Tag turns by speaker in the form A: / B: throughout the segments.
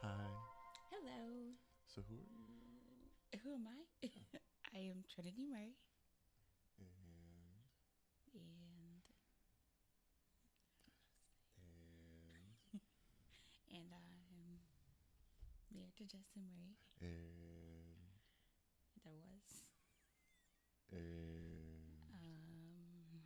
A: Hi.
B: Hello.
A: So who are you?
B: Who am I? I am Trinity Murray,
A: And
B: and
A: and
B: and I'm married to Justin Murray.
A: and
B: There was.
A: and
B: Um.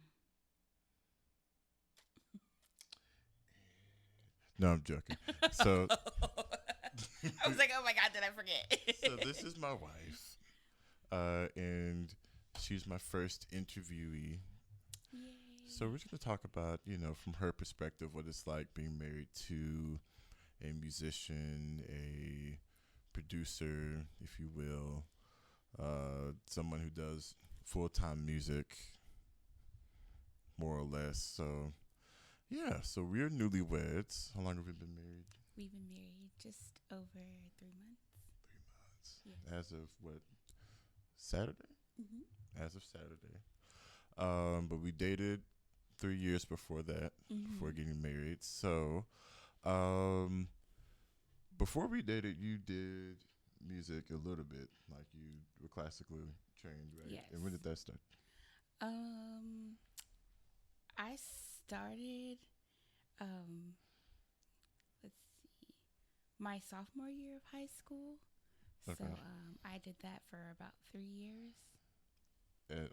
A: no, I'm joking. So
B: I was like, oh my god, did I forget?
A: so this is my wife, and she's my first interviewee.
B: Yay.
A: So we're just gonna talk about, from her perspective, what it's like being married to a musician, a producer, if you will, someone who does full-time music, more or less. So yeah, so we're newlyweds. How long have we been married?
B: We've been married just over 3 months.
A: 3 months.
B: Yes.
A: As of what? Saturday?
B: Mm-hmm.
A: As of Saturday. But we dated 3 years before that, before getting married. So, before we dated, you did music a little bit, like you were classically trained, right?
B: Yes.
A: And when did that start?
B: I started. Um, let's see, my sophomore year of high school.
A: Okay.
B: So I did that for about 3 years.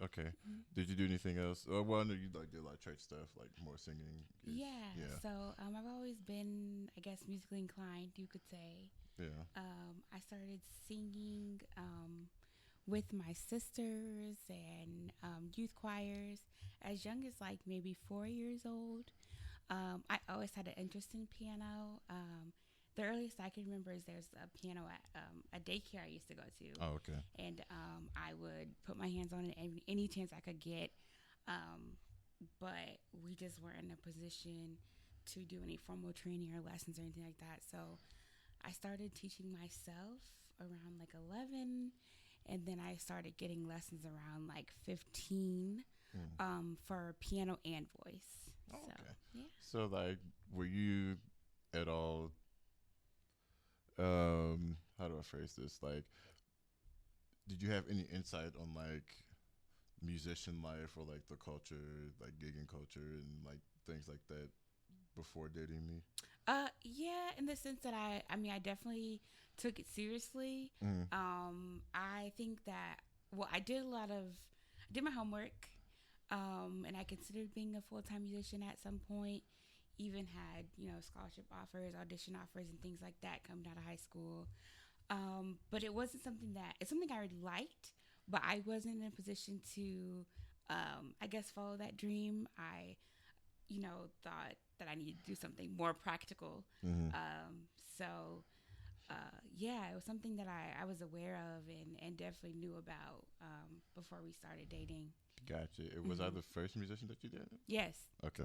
A: Okay.
B: Mm-hmm.
A: Did you do anything else? Oh, well, I know you did a lot of church stuff, like more singing.
B: Yeah.
A: Yeah.
B: So I've always been, I guess, musically inclined, you could say.
A: Yeah.
B: I started singing with my sisters and youth choirs as young as like maybe 4 years old. I always had an interest in piano. The earliest I can remember is there's a piano at a daycare I used to go to.
A: Oh, okay.
B: And I would put my hands on it any chance I could get. But we just weren't in a position to do any formal training or lessons or anything like that. So I started teaching myself around like 11, and then I started getting lessons around like 15 for piano and voice.
A: Oh,
B: So,
A: okay.
B: yeah.
A: So, like, were you at all? How do I phrase this? Like, did you have any insight on like musician life or like the culture, like gigging culture and like things like that before dating me?
B: Yeah, in the sense that I definitely took it seriously.
A: Mm.
B: I think that, well, I did my homework, and I considered being a full-time musician at some point. Even had, scholarship offers, audition offers, and things like that coming out of high school. But it wasn't it's something I really liked, but I wasn't in a position to, I guess, follow that dream. I, thought that I needed to do something more practical.
A: Mm-hmm.
B: So, yeah, it was something that I was aware of and definitely knew about before we started dating.
A: Gotcha. It was I the first musician that you did?
B: Yes.
A: Okay.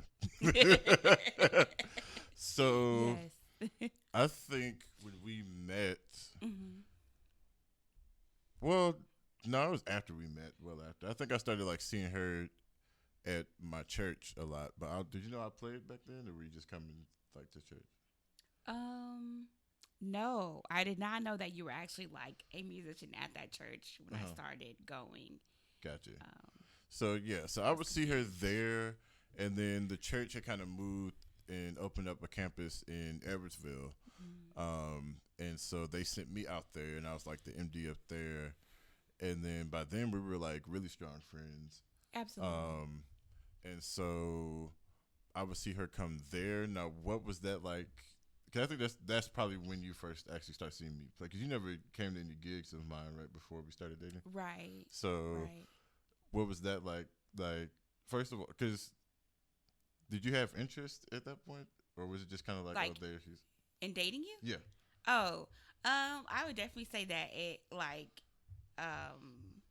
A: So
B: Yes.
A: I think when we met,
B: Mm-hmm.
A: well, no, it was after we met. Well, after I think I started like seeing her at my church a lot. But did you know I played back then, or were you just coming like to church?
B: No, I did not know that you were actually like a musician at that church when I
A: Uh-huh.
B: started going.
A: Gotcha.
B: Um,
A: So yeah, so I would see her there, and then the church had kind of moved and opened up a campus in Edwardsville, and so they sent me out there, and I was like the MD up there, and then by then we were like really strong friends,
B: Absolutely.
A: and so I would see her come there. Now, what was that like? Cause I think that's probably when you first actually start seeing me play. Cause you never came to any gigs of mine right before we started dating.
B: Right.
A: So
B: Right.
A: what was that like? Like, first of all, because did you have interest at that point, or was it just kind of like, oh,
B: Like
A: there she's?
B: in dating you?
A: Yeah.
B: Oh, I would definitely say that it like um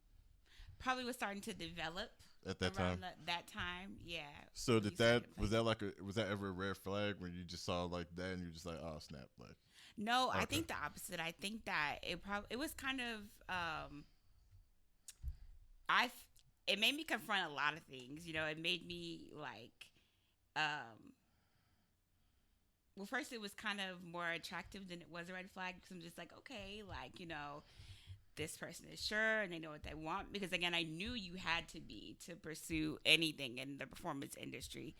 B: probably was starting to develop.
A: at that
B: around
A: time.
B: that time. Yeah.
A: So
B: when
A: did
B: you
A: that
B: started
A: was
B: playing.
A: that like a was that ever a red flag when you just saw like that and you're just like, oh snap, like
B: No, I
A: okay.
B: think the opposite. I think that it was kind of I it made me confront a lot of things. It made me like um well, first it was kind of more attractive than it was a red flag because I'm just like, okay, like, this person is sure and they know what they want. Because again, I knew you had to be to pursue anything in the performance industry,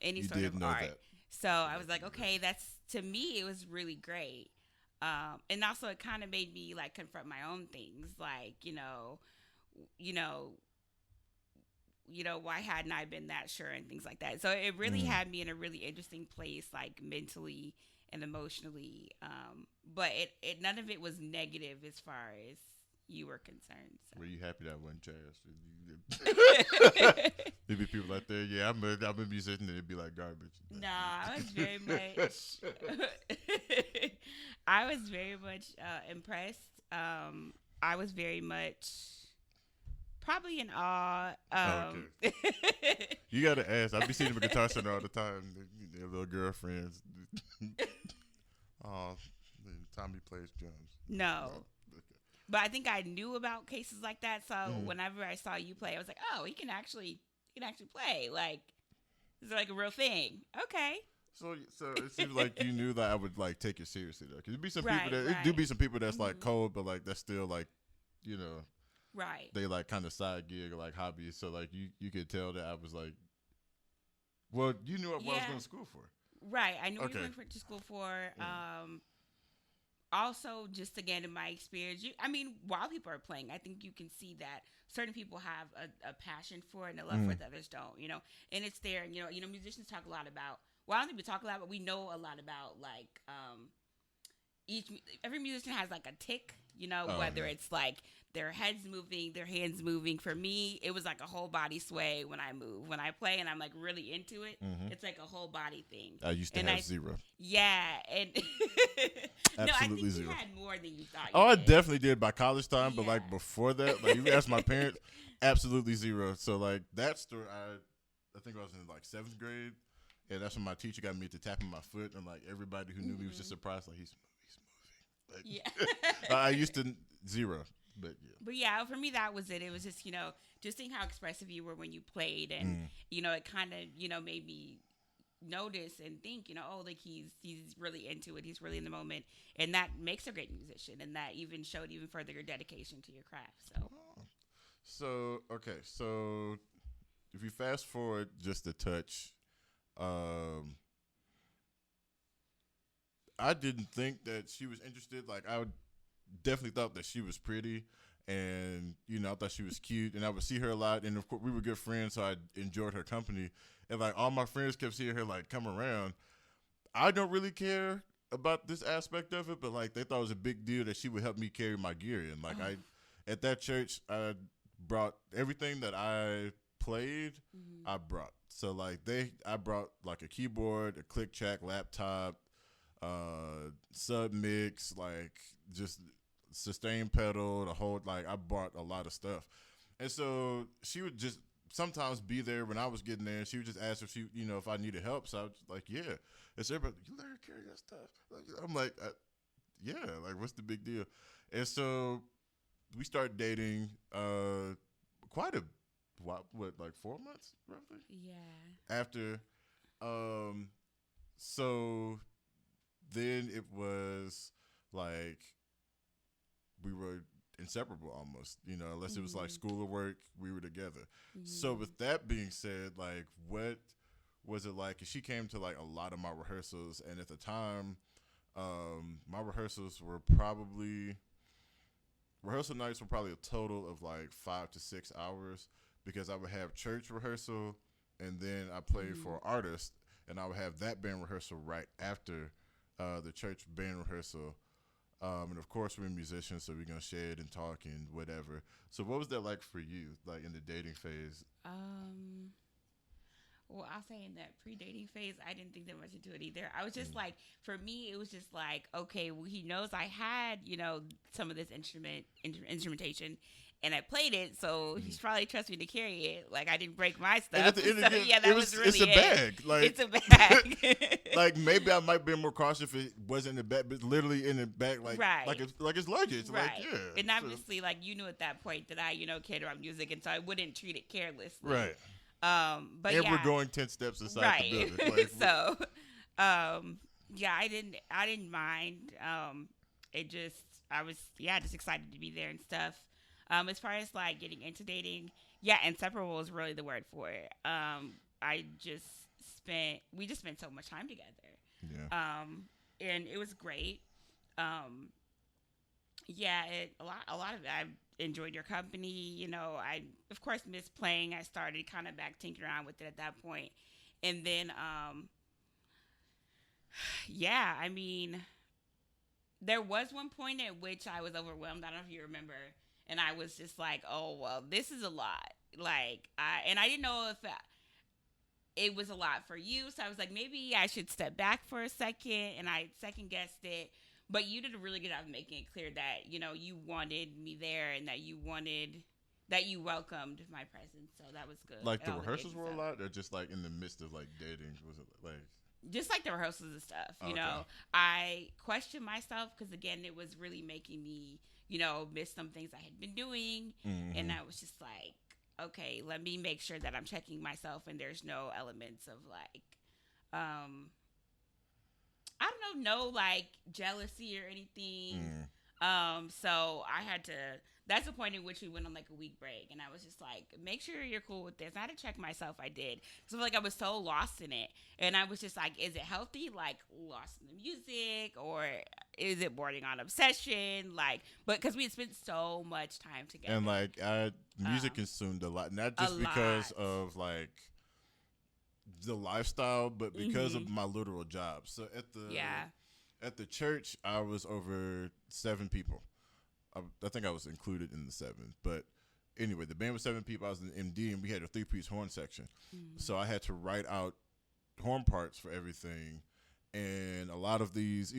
B: any
A: You
B: sort
A: did
B: of
A: know
B: art.
A: that.
B: So I was like, okay, that's to me, it was really great. And also, it kind of made me like confront my own things, like you know, why hadn't I been that sure and things like that. So it really
A: Mm.
B: had me in a really interesting place, like mentally and emotionally. But it none of it was negative as far as you were concerned.
A: Were you happy that wasn't jazz?
B: So.
A: There'd be people out there, yeah, I'm a musician, and it'd be like garbage.
B: No, I was very much. I was very much impressed. I was very much probably in awe.
A: Okay. You gotta ask. I be seeing them at Guitar Center all the time. Their little girlfriends. Oh, Tommy plays drums.
B: No.
A: Okay.
B: But I think I knew about cases like that. So
A: Mhm.
B: whenever I saw you play, I was like, oh, he can actually play. Like, it's like a real thing. Okay.
A: So it seems like you knew that I would like take it seriously though, because there be some
B: Right,
A: people that it
B: right.
A: do be some people that's like
B: Mhm.
A: cold, but like that's still like, you know,
B: Right.
A: they like kind of side gig or like hobbies. So like you could tell that I was like, well, you knew what I was
B: Yeah.
A: going to school for.
B: Right. I knew what you
A: Okay.
B: went to school for.
A: Yeah.
B: Also, just again, in my experience, while people are playing, I think you can see that certain people have a passion for it and a love for it, others don't, and it's there. And, musicians talk a lot about, well, I don't think we talk a lot, but we know a lot about, like, every musician has like a tick, whether
A: yeah.
B: it's like their heads moving, their hands moving. For me, it was like a whole body sway when I move. When I play and I'm like really into it, it's like a whole body thing.
A: I used to
B: And
A: have zero.
B: Yeah, and no, I
A: Absolutely
B: think
A: zero.
B: you had more than you thought.
A: Oh, I
B: did.
A: definitely did by college time, but like
B: Yeah.
A: before that, like you ask my parents, absolutely zero. So like that story, I think I was in like 7th grade, and that's when my teacher got me to tapping my foot, and like everybody who knew me was just surprised, like he's moving. Like,
B: Yeah.
A: I used to zero, but yeah.
B: But yeah, for me that was it. It was just just seeing how expressive you were when you played, and it kind of made me notice and think oh, like he's really into it, he's really in the moment, and that makes a great musician, and that even showed even further your dedication to your craft.
A: So okay, so if you fast forward just a touch, I didn't think that she was interested. Like I definitely thought that she was pretty, and I thought she was cute, and I would see her a lot, and of course we were good friends, so I enjoyed her company, and like all my friends kept seeing her like come around. I don't really care about this aspect of it, but like they thought it was a big deal that she would help me carry my gear, and like I at that church I brought everything that I played. I brought so like I brought like a keyboard, a click track, laptop, sub mix, like just sustain pedal, the whole like I bought a lot of stuff, and so she would just sometimes be there when I was getting there. And she would just ask if if I needed help. So I was like, yeah. And so everybody, you let her carry that stuff. I'm like, yeah. Like, what's the big deal? And so we started dating. Quite a what like 4 months roughly.
B: Yeah.
A: After, so then it was like we were inseparable almost, unless it was like school or work, we were together. So with that being said, like what was it like? 'Cause she came to like a lot of my rehearsals, and at the time, my rehearsals were probably rehearsal nights were probably a total of like 5 to 6 hours, because I would have church rehearsal, and then I played for artists, and I would have that band rehearsal right after the church band rehearsal. And of course, we're musicians, so we're gonna share it and talk and whatever. So, what was that like for you, like in the dating phase?
B: Well, I'll say in that pre-dating phase, I didn't think that much into it either. I was just like, for me, it was just like, okay, well, he knows I had, some of this instrumentation, and I played it, so
A: Mhm.
B: he's probably trust me to carry it. Like I didn't break my
A: And
B: stuff.
A: at the end
B: So
A: of the day,
B: yeah, that was really
A: it's a
B: it.
A: bag. Like
B: It's a bag.
A: like maybe I might be more cautious if it wasn't in the bag, but literally in the bag,
B: Right.
A: like it's luggage.
B: Right.
A: Like, yeah.
B: And
A: So-
B: obviously, like you knew at that point that I, cared about music, and so I wouldn't treat it carelessly.
A: right.
B: But
A: And
B: yeah,
A: we're going 10 steps inside
B: right.
A: the building. Like,
B: So, yeah, I didn't mind. I was just excited to be there and stuff. As far as like getting into dating, yeah, inseparable is really the word for it. We just spent so much time together.
A: yeah.
B: And it was great. Yeah, a lot of it. I enjoyed your company. I of course missed playing. I started kind of back tinkering around with it at that point, and then yeah, I mean, there was one point at which I was overwhelmed. I don't know if you remember, and I was just like, oh well, this is a lot. Like I didn't know if it was a lot for you, so I was like, maybe I should step back for a second, and I second guessed it. But you did a really good job of making it clear that, you wanted me there and that you welcomed my presence. So that was good.
A: Like the
B: All
A: rehearsals were a
B: stuff.
A: lot, or just like in the midst of like dating? Was it like
B: Just like the rehearsals and stuff,
A: Okay.
B: I questioned myself because, again, it was really making me, miss some things I had been doing.
A: Mhm.
B: And I was just like, okay, let me make sure that I'm checking myself and there's no elements of like, I don't know, no like jealousy or anything. So I had to. That's the point in which we went on like a week break, and I was just like, make sure you're cool with this. I had to check myself. I did. So I feel like I was so lost in it, and I was just like, is it healthy? Like lost in the music, or is it bordering on obsession? Like, but because we had spent so much time together,
A: And like music consumed a lot, not just because of like the lifestyle, but because of my literal job. So at the church, I was over 7 people. I think I was included in the 7, but anyway, the band was 7 people. I was an MD, and we had a 3-piece horn section. So I had to write out horn parts for everything, and a lot of these,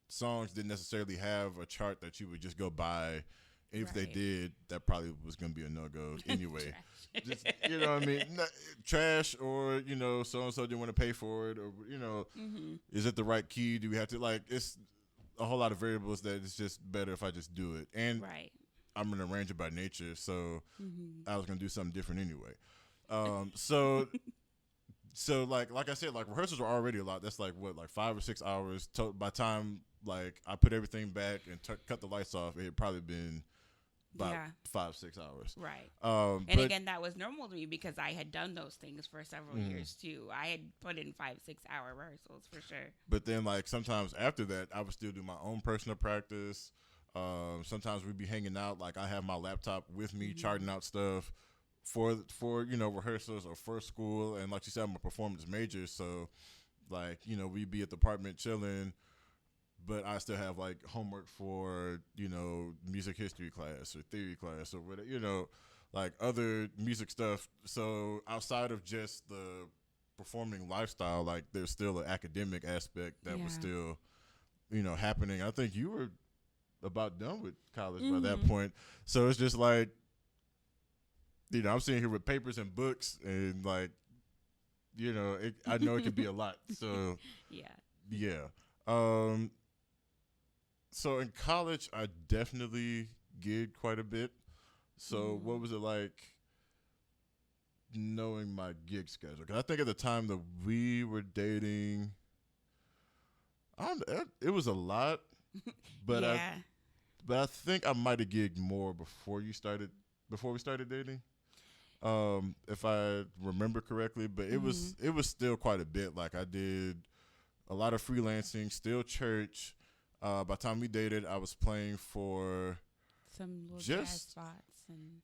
A: songs didn't necessarily have a chart that you would just go by. If they did, that probably was going to be a no-go anyway. Just, you know what I mean? Not, trash, or, so-and-so didn't want to pay for it, or, is it the right key? Do we have to, like, it's a whole lot of variables that it's just better if I just do it. And I'm an arranger by nature, so I was going to do something different anyway. So like I said, like rehearsals were already a lot. That's like what, like 5 or 6 hours. By the time like I put everything back and cut the lights off, it had probably been about 5-6 hours.
B: Right.
A: But
B: again, that was normal to me because I had done those things for several years too. I had put in 5-6 hour rehearsals for sure.
A: But then like sometimes after that, I would still do my own personal practice. Sometimes we'd be hanging out. Like I have my laptop with me, charting out stuff for rehearsals or for school. And like you said, I'm a performance major, so like we'd be at the apartment chilling. But I still have like homework for, music history class or theory class or whatever, like other music stuff. So outside of just the performing lifestyle, like there's still an academic aspect that was still, happening. I think you were about done with college by that point. So it's just like, I'm sitting here with papers and books and like, I know it can be a lot. So yeah. So in college, I definitely gigged quite a bit. So what was it like knowing my gig schedule? Because I think at the time that we were dating, it was a lot. But I think I might have gigged more before we started dating. If I remember correctly, but it was still quite a bit. Like I did a lot of freelancing, still church. By the time we dated, I was playing for
B: some little jazz spots and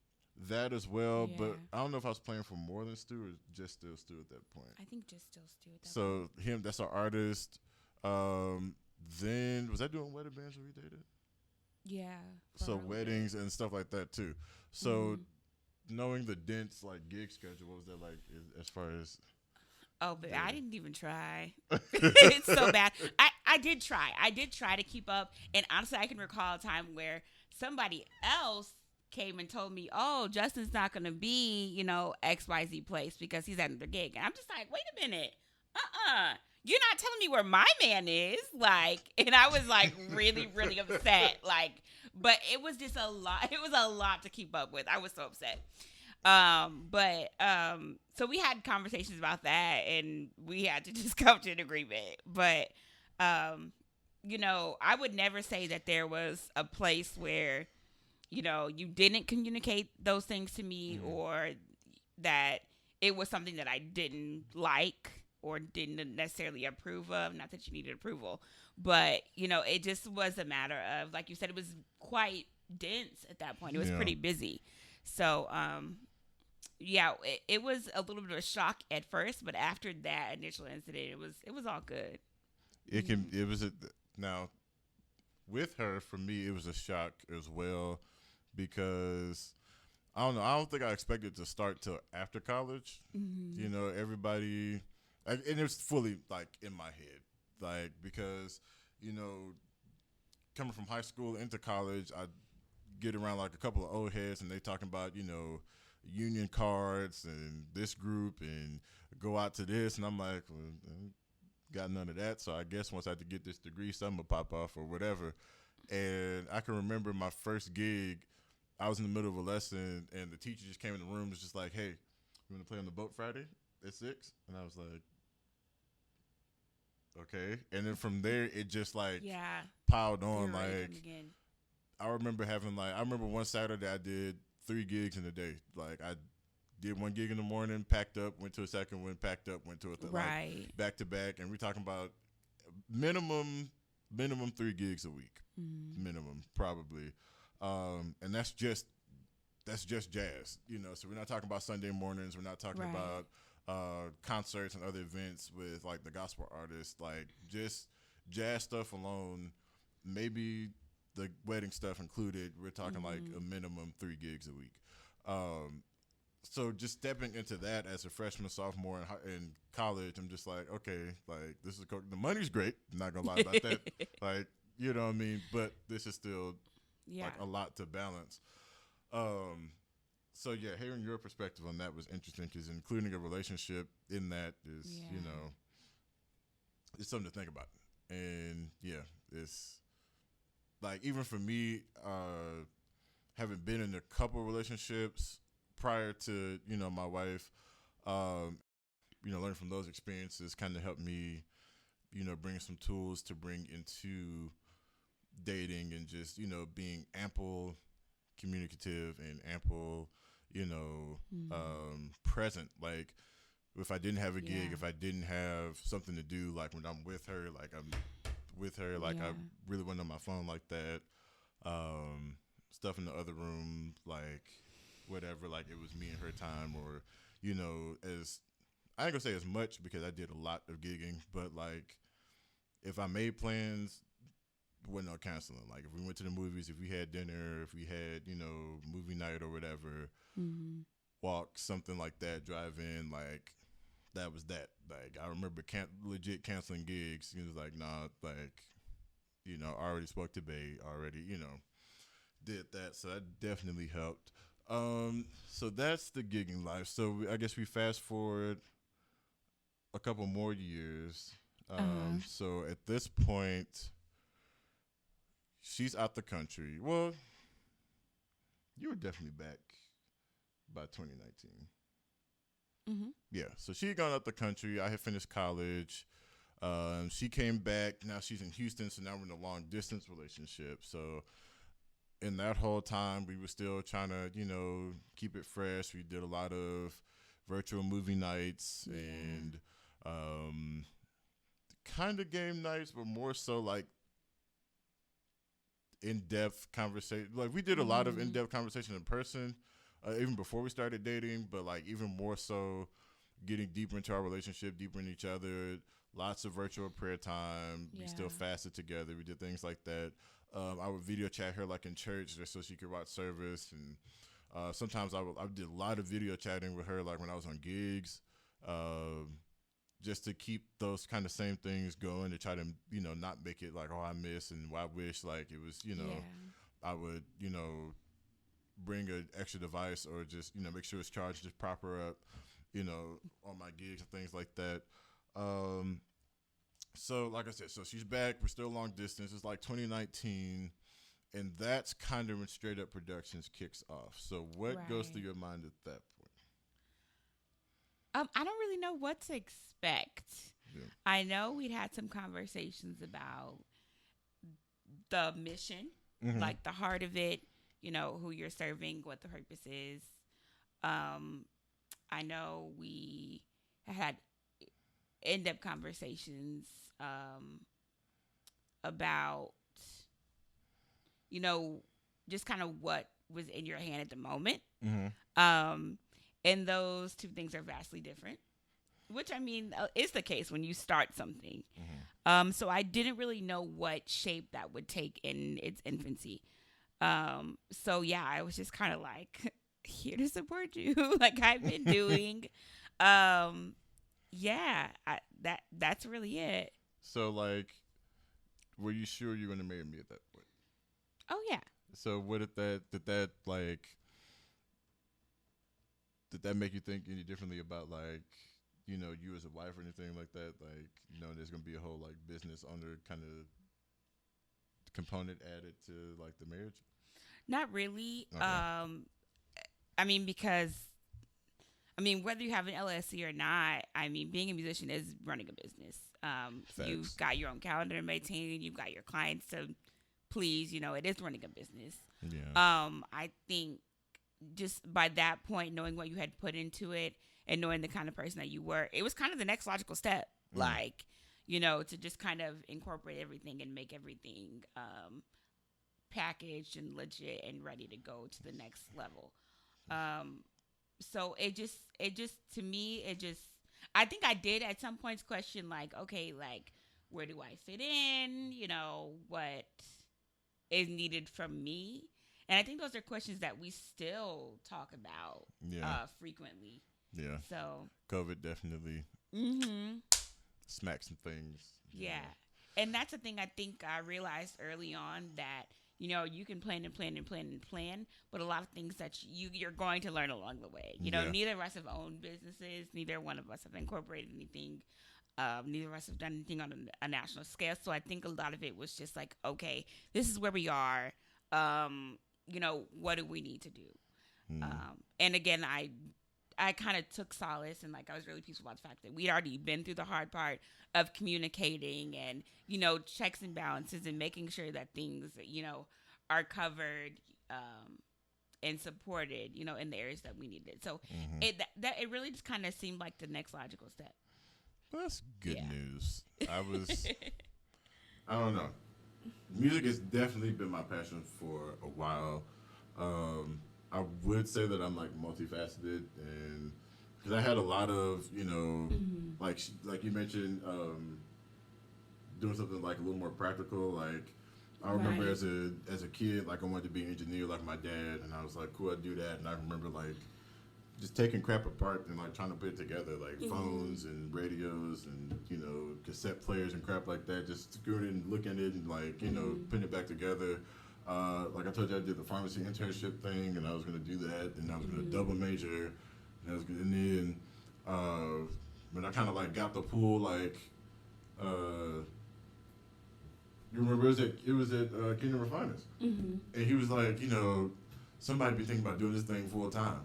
A: that as well. Yeah. But I don't know if I was playing for more than Stu or just still Stu at that point.
B: I think just still Stu at that
A: point. So him, that's our artist. Then was I doing wedding bands when we dated?
B: Yeah.
A: So weddings and stuff like that too. So knowing the dense like gig schedule, what was that like as far as?
B: Oh, but I didn't even try. It's so bad. I did try. I did try to keep up. And honestly, I can recall a time where somebody else came and told me, "Oh, Justin's not gonna be, XYZ place because he's at another gig." And I'm just like, "Wait a minute, you're not telling me where my man is." Like, and I was like really, really upset. Like, but it was just a lot. It was a lot to keep up with. I was so upset. So we had conversations about that, and we had to just come to an agreement. But, I would never say that there was a place where, you didn't communicate those things to me, or that it was something that I didn't like or didn't necessarily approve of. Not that you needed approval, but, it just was a matter of, like you said, it was quite dense at that point. It was pretty busy. So, it was a little bit of a shock at first, but after that initial incident, it was all good.
A: Now with her, for me, it was a shock as well, because I don't know. I don't think I expected to start till after college. Everybody, and it was fully like in my head, like, because coming from high school into college, I get around like a couple of old heads, and they talking about union cards and this group and go out to this, and I'm like, well, got none of that. So I guess once I have to get this degree, something will pop off or whatever. And I can remember my first gig. I was in the middle of a lesson, and the teacher just came in the room and was just like, "Hey, you want to play on the boat Friday at 6?" And I was like, "Okay." And then from there, it just like piled on. Like, I remember one Saturday I did 3 gigs in a day. Like, I did 1 gig in the morning, packed up, went to a second one, packed up, went to a third, like, back to back. And we're talking about minimum 3 gigs a week, minimum probably. And that's just jazz, So we're not talking about Sunday mornings. We're not talking about concerts and other events with like the gospel artists. Like, just jazz stuff alone, maybe the wedding stuff included. We're talking like a minimum 3 gigs a week. So just stepping into that as a freshman, sophomore in college, I'm just like, okay, like, this is the money's great. I'm not gonna lie about that. Like, you know what I mean? But this is still like a lot to balance. So yeah, hearing your perspective on that was interesting, because including a relationship in that is, it's something to think about. And it's like, even for me, having been in a couple relationships prior to, my wife, learning from those experiences kind of helped me, bring some tools to bring into dating, and just, being ample communicative and ample, present. Like, if I didn't have a gig, if I didn't have something to do, like when I'm with her, like I'm with her, like I really wasn't on my phone like that. Stuff in the other room, like whatever, like it was me and her time, or, as I ain't gonna say as much because I did a lot of gigging, but like if I made plans, wasn't no canceling. Like, if we went to the movies, if we had dinner, if we had, movie night or whatever, walk, something like that, drive in, like, that was that. Like, I remember legit canceling gigs. He was like, nah, like, I already spoke to Bay, already, did that. So that definitely helped. So that's the gigging life. So I guess we fast forward a couple more years. So at this point, she's out the country. Well, you were definitely back by 2019. Yeah, so she had gone out the country. I had finished college. She came back. Now she's in Houston, so now we're in a long distance relationship. So in that whole time, we were still trying to, keep it fresh. We did a lot of virtual movie nights and kind of game nights, but more so like in-depth conversation. Like, we did a lot of in-depth conversation in person, even before we started dating, but like even more so getting deeper into our relationship, deeper in each other. Lots of virtual prayer time. We still fasted together. We did things like that. I would video chat her like in church just so she could watch service, and sometimes I did a lot of video chatting with her like when I was on gigs, just to keep those kind of same things going, to try to not make it like, oh, I miss and I wish, like it was I would bring an extra device or just make sure it's charged just proper up, on my gigs and things like that. So like I said, so she's back. We're still long distance. It's like 2019. And that's kind of when Str8 Up Productions kicks off. So what goes through your mind at that point?
B: I don't really know what to expect. Yeah. I know we'd had some conversations about the mission, like the heart of it, who you're serving, what the purpose is. I know we had in-depth conversations about, just kind of what was in your hand at the moment. And those two things are vastly different, which I mean is the case when you start something. So I didn't really know what shape that would take in its infancy. So yeah, I was just kind of like here to support you, like I've been doing. Yeah, that's really it.
A: So like, were you sure you were gonna marry me at that point?
B: Oh yeah.
A: So what did that make you think any differently about like, you as a wife or anything like that? Like, there's gonna be a whole like business owner kind of component added to like the marriage?
B: Not really. Okay. I mean, because whether you have an LLC or not, being a musician is running a business. You've got your own calendar to maintain. You've got your clients to please. It is running a business. Yeah. I think just by that point, knowing what you had put into it and knowing the kind of person that you were, it was kind of the next logical step. Like, to just kind of incorporate everything and make everything packaged and legit and ready to go to the next level. So it just to me, I think I did at some points question like, okay, like where do I fit in? What is needed from me? And I think those are questions that we still talk about frequently. Yeah. So
A: COVID definitely smacked some things.
B: Yeah. And that's the thing I think I realized early on, that you can plan and plan and plan and plan, but a lot of things that you're going to learn along the way. Neither of us have owned businesses. Neither one of us have incorporated anything. Neither of us have done anything on a national scale. So I think a lot of it was just like, okay, this is where we are. What do we need to do? And again, I kind of took solace and like I was really peaceful about the fact that we'd already been through the hard part of communicating and, checks and balances and making sure that things, are covered and supported, in the areas that we needed. So it really just kind of seemed like the next logical step.
A: Well, that's good news. I don't know. Music has definitely been my passion for a while. I would say that I'm like multifaceted, and because I had a lot of like you mentioned, doing something like a little more practical. Like I remember as a kid, like I wanted to be an engineer like my dad, and I was like, cool, I'd do that. And I remember like just taking crap apart and like trying to put it together, like phones and radios and cassette players and crap like that. Just screwing it and looking at it and like putting it back together. Like I told you, I did the pharmacy internship thing, and I was going to do that, and I was going to double major, and then when I kind of like got the pull, like you remember it was at Kingdom Refiners, and he was like, somebody be thinking about doing this thing full time.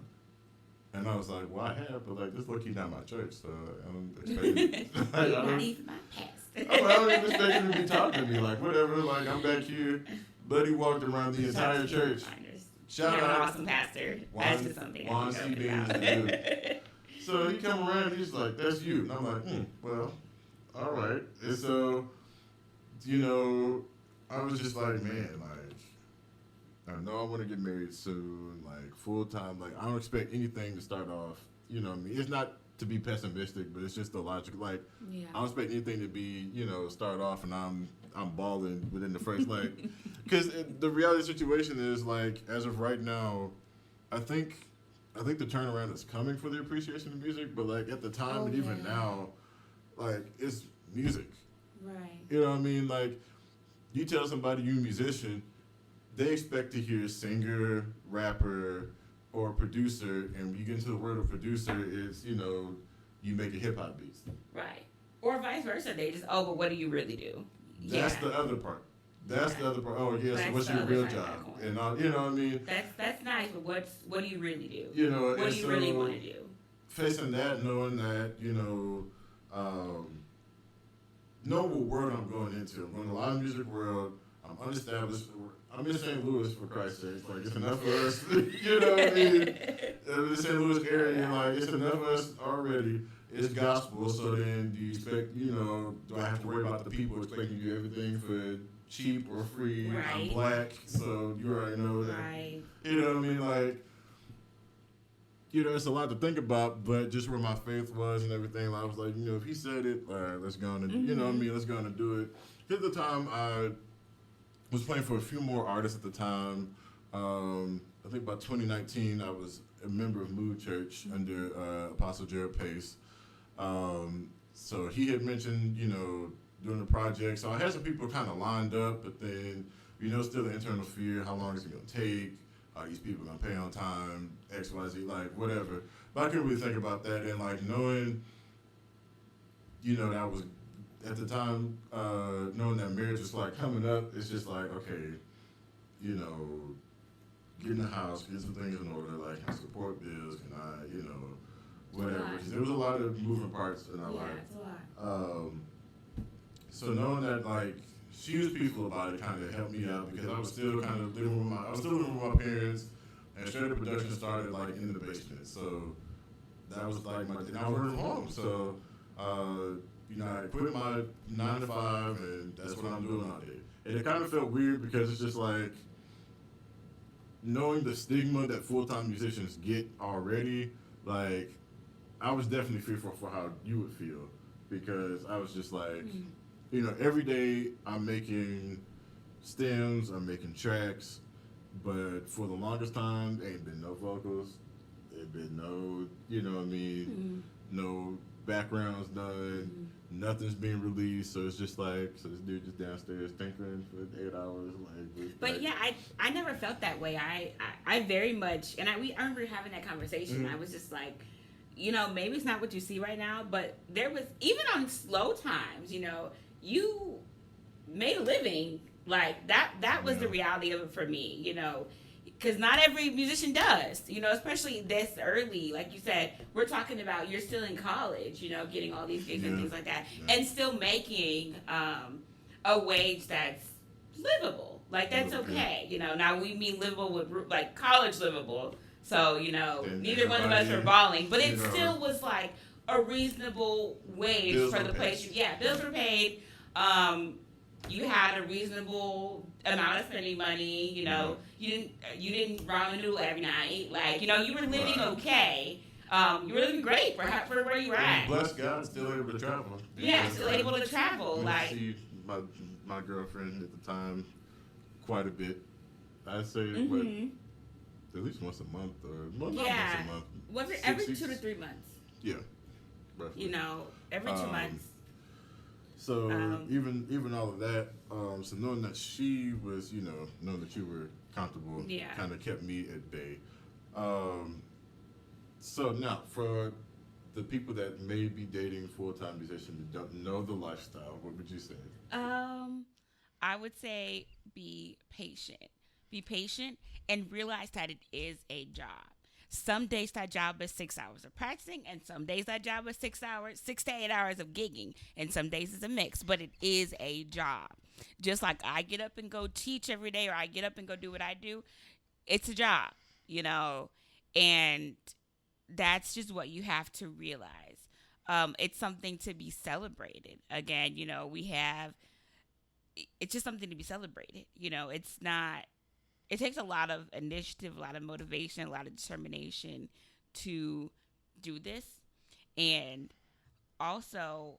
A: And I was like, well, I have, but like this low-key not my church, so I don't expect it. I don't even expect him to be talking to me. Like, whatever, like I'm back here. Buddy walked around the entire church.
B: Shout out. Awesome pastor. That's just something
A: Juan C. Beans is good. So he come around, he's like, that's you. And I'm like, well, all right. And so, I was just like, man, like, I know I want to get married soon, like full time. Like I don't expect anything to start off. What I mean? It's not to be pessimistic, but it's just the logic. Like I don't expect anything to be, start off and I'm balling within the first like. Because the reality situation is like as of right now, I think the turnaround is coming for the appreciation of music. But like at the time and even now, like it's music.
B: Right.
A: You know what I mean? Like you tell somebody you're a musician. they expect to hear singer, rapper, or producer, and when you get into the word of producer, it's you make a hip hop beats.
B: Right. Or vice versa. They just, oh, but what do you really do?
A: That's the other part. That's the other part. Oh yeah, so what's your real job? And you know what I mean?
B: That's nice, but what do you really do?
A: What
B: do you really want to do?
A: Facing that, knowing that, knowing what world I'm going into. I'm going to a lot of music world. I'm unestablished. I'm in St. Louis, for Christ's sake. Like, it's enough of us. You know what I mean? In the St. Louis area, like, it's enough of us already. It's gospel, so then do you expect, do I have to worry about the people expecting you everything for cheap or free?
B: Right.
A: I'm black, so you already know that.
B: Right.
A: You know what I mean? Like, it's a lot to think about, but just where my faith was and everything, I was like, if he said it, all right, let's go on and, let's go on and do it. At the time, I was playing for a few more artists at the time. I think about 2019, I was a member of Mood Church under Apostle Jared Pace. So he had mentioned, doing the project. So I had some people kind of lined up, but then, still the internal fear, how long is it going to take? Are these people going to pay on time? X, Y, Z, like, whatever. But I couldn't really think about that. And, like, knowing, that I was, at the time, knowing that marriage was, like, coming up, it's just like, okay, get in the house, get some things in order, like, can I support bills? Can I, whatever. Because there was a lot of moving parts in our life.
B: It's a lot.
A: So knowing that, like, she was peaceful about it kind of helped me out because I was still kind of living with my parents, and Str8 Up Productions started, like, in the basement. So that was, like, and I worked from home. So, I quit my 9 to 5, and that's what I'm doing all day. And it kind of felt weird because it's just, like, knowing the stigma that full-time musicians get already, like, I was definitely fearful for how you would feel because I was just like, every day I'm making stems, I'm making tracks, but for the longest time, ain't been no vocals, ain't been no, no backgrounds done, nothing's being released, so it's just like, so this dude just downstairs tinkering for 8 hours.
B: But yeah, I never felt that way. I very much, and I remember having that conversation. I was just like, maybe it's not what you see right now, but there was, even on slow times, you made a living. Like, that was the reality of it for me, because not every musician does, especially this early. Like you said, we're talking about you're still in college, getting all these gigs and things like that, and still making a wage that's livable. Like, that's okay. Now we mean livable with, like, college livable. So, neither one of us are balling, but it still was like a reasonable wage for the place. Bills were paid. You had a reasonable amount of spending money. You didn't ramen noodle every night. Like, you were living okay. You were living great for where you were at.
A: Bless God, still able to travel.
B: Yeah, still able to travel.
A: Like, see my girlfriend at the time quite a bit. I'd say at least once a month or once a month.
B: Was it every 2 to 3 months?
A: Yeah. Roughly.
B: Every 2 months.
A: So even all of that, so knowing that she was, knowing that you were comfortable, kind of kept me at bay. So now for the people that may be dating full-time musicians and don't know the lifestyle, what would you say?
B: I would say be patient. Be patient and realize that it is a job. Some days that job is 6 hours of practicing, and some days that job is 6 to 8 hours of gigging, and some days it's a mix, but it is a job. Just like I get up and go teach every day, or I get up and go do what I do, it's a job, and that's just what you have to realize. It's something to be celebrated. Again, it's just something to be celebrated. It's not. It takes a lot of initiative, a lot of motivation, a lot of determination to do this. And also,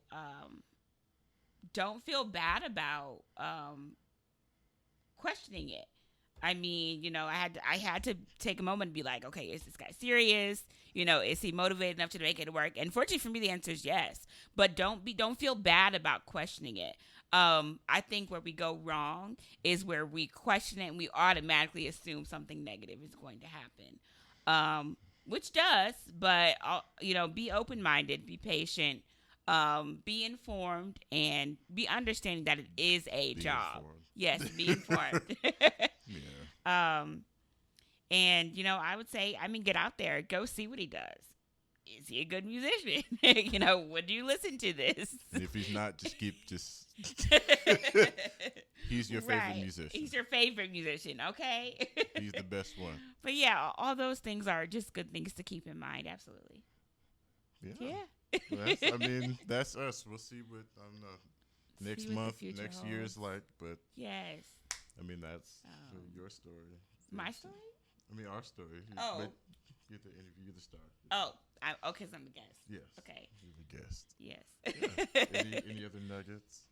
B: don't feel bad about questioning it. I mean, I had to take a moment and be like, okay, is this guy serious? Is he motivated enough to make it work? And fortunately for me, the answer is yes. But don't feel bad about questioning it. I think where we go wrong is where we question it and we automatically assume something negative is going to happen, which does. But be open minded, be patient, be informed, and be understanding that it is a
A: Be
B: job.
A: informed.
B: Yes, be informed.
A: Yeah.
B: And I would say, get out there, go see what he does. Is he a good musician? Would you listen to this?
A: And if he's not, just he's your favorite musician.
B: He's your favorite musician, okay?
A: He's the best one.
B: But yeah, all those things are just good things to keep in mind. Absolutely.
A: Yeah. That's us. We'll see what next month, next
B: holds.
A: year is like. But
B: yes.
A: That's your story.
B: My story?
A: Our story.
B: Oh.
A: But you have to interview the star.
B: Oh, because I'm a guest.
A: Yes.
B: Okay.
A: You're the guest.
B: Yes.
A: Yeah. Any other nuggets?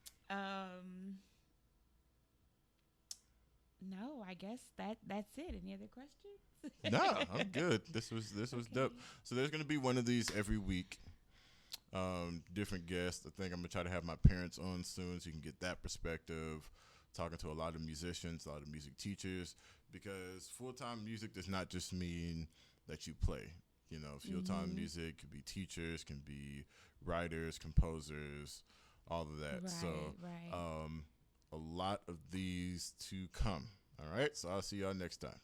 B: No, I guess that's it. Any other questions?
A: No, I'm good. This was dope. So there's gonna be one of these every week. Different guests. I think I'm gonna try to have my parents on soon, so you can get that perspective. Talking to a lot of musicians, a lot of music teachers, because full-time music does not just mean that you play. Full-time music could be teachers, can be writers, composers, all of that.
B: Right.
A: A lot of these to come. All right, so I'll see y'all next time.